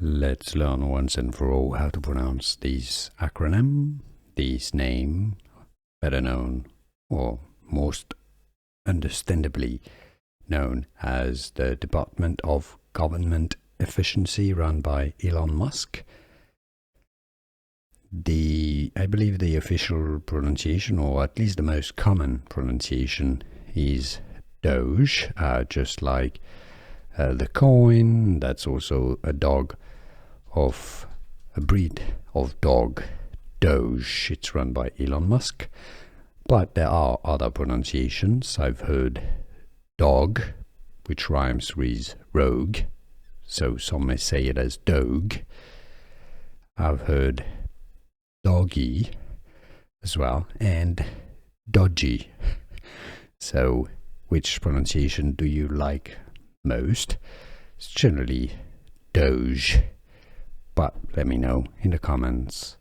Let's learn once and for all how to pronounce this acronym, this name, better known or most understandably known as the Department of Government Efficiency run by Elon Musk. I believe the official pronunciation, or at least the most common pronunciation, is DOGE, just like the coin. That's also a dog of a breed of dog, DOGE. It's run by Elon Musk. But there are other pronunciations. I've heard dog, which rhymes with rogue, so some may say it as dogue. I've heard doggy as well, and dodgy. So which pronunciation do you like most? It's generally DOGE, but let me know in the comments.